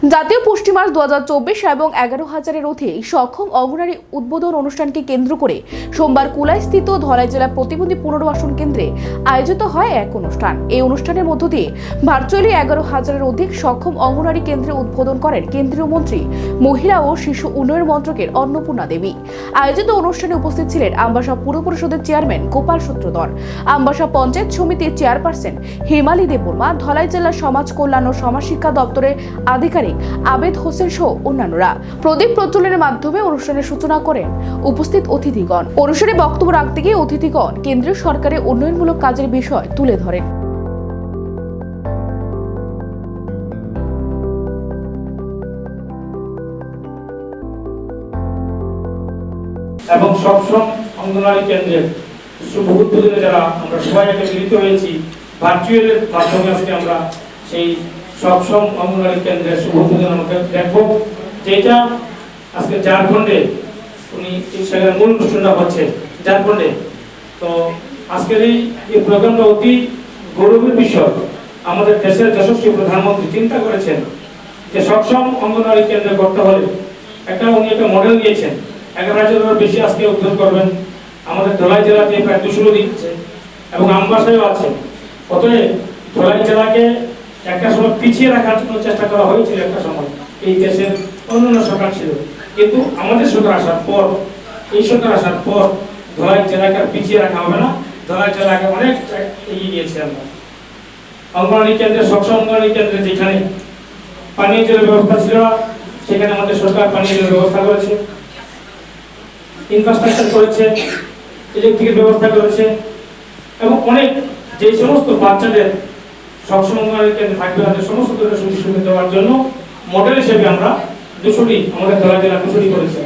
জাতীয় পুষ্টি মাস 2024 এবং 11,000-এর অধিক সক্ষম অঙ্গনারী উদ্বোধন অনুষ্ঠানকে কেন্দ্র করে সোমবার কুলাইস্থিত ধলাই জেলা প্রতিবন্ধী পুনর্বাসন কেন্দ্রে আয়োজিত হয় এক অনুষ্ঠান। এই অনুষ্ঠানের মধ্য দিয়ে ভার্চুয়ালি 11,000-এর অধিক সক্ষম অঙ্গনারী কেন্দ্রে উদ্বোধন করেন কেন্দ্রীয় মন্ত্রী মহিলা ও শিশু উন্নয়ন মন্ত্রকের অন্নপূর্ণা দেবী। আয়োজিত অনুষ্ঠানে উপস্থিত ছিলেন আমবাসা পুর পরিষদের চেয়ারম্যান গোপাল সূত্রধর, আমবাসা পঞ্চায়েত সমিতির চেয়ারপারসন হেমালি দেববর্মা, ধলাই জেলা সমাজ কল্যাণ ও সমাজশিক্ষা দপ্তরের আধিকারিক আবেদ হোসেন সহ অন্যান্যরা। প্রদীপ প্রজ্বলনের মাধ্যমে অনুষ্ঠানের সূচনা করেন উপস্থিত অতিথিগণ। অনুষ্ঠানে বক্তব্য রাখতে গিয়ে অতিথিগণ কেন্দ্রীয় সরকারের উন্নয়নমূলক কাজের বিষয় তুলে ধরেন। এবং সবসময় অঙ্গনওয়াড়ি কেন্দ্রের শুভ উদ্বোধনে যারা আমরা সবাই এখানে মিলিত হয়েছি, ভার্চুয়ালের মাধ্যমে আজকে আমরা সেই সবসময় অঙ্গনওয়াড়ি কেন্দ্রের শুভ উদ্বোধন আমরা দেখবো, যেটা আজকে ঝাড়খণ্ডে উনি সেখানে মূল অনুষ্ঠানটা হচ্ছে ঝাড়খণ্ডে। তো আজকের এই প্রোগ্রামটা অতি গৌরবের বিষয়। আমাদের দেশের যশস্বী প্রধানমন্ত্রী চিন্তা করেছেন যে সক্ষম অঙ্গনওয়াড়ি কেন্দ্র করতে হলে উনি একটা মডেল নিয়েছেন। 11,000-এর বেশি আজকে উদ্বোধন করবেন। আমাদের ধলাই জেলাতে প্রায় 200 দিচ্ছে এবং আমবাসায়ও আছে। অতএব ধলাই জেলাকে একটা সময় পিছিয়ে রাখার জন্য চেষ্টা করা হয়েছিল একটা সময়, এই দেশের অন্যান্য সরকার ছিল, কিন্তু আমাদের সরকার আসার পর, এই সরকার আসার পর ধলাই জেলাকে পিছিয়ে রাখা হবে না। ধলাই জেলাকে অনেক এগিয়ে গিয়েছে আমরা। অঙ্গনওয়াড়ি কেন্দ্রে সক্ষম অঙ্গনওয়াড়ি কেন্দ্রে যেখানে পানীয় জলের ব্যবস্থা ছিল না, সেখানে আমাদের সরকার পানীয় জলের ব্যবস্থা করেছে, ইনফ্রাস্ট্রাকচার করেছে, ইলেকট্রিকের ব্যবস্থা করেছে এবং অনেক যে সমস্ত বাচ্চাদের সক্ষম অঙ্গনওয়াড়ি কেন্দ্রে থাকবে তাদের সমস্ত ধরনের সুযোগ সুবিধা দেওয়ার জন্য মডেল হিসেবে আমরা 200টি আমাদের ধলাই জেলা 200টি করেছে।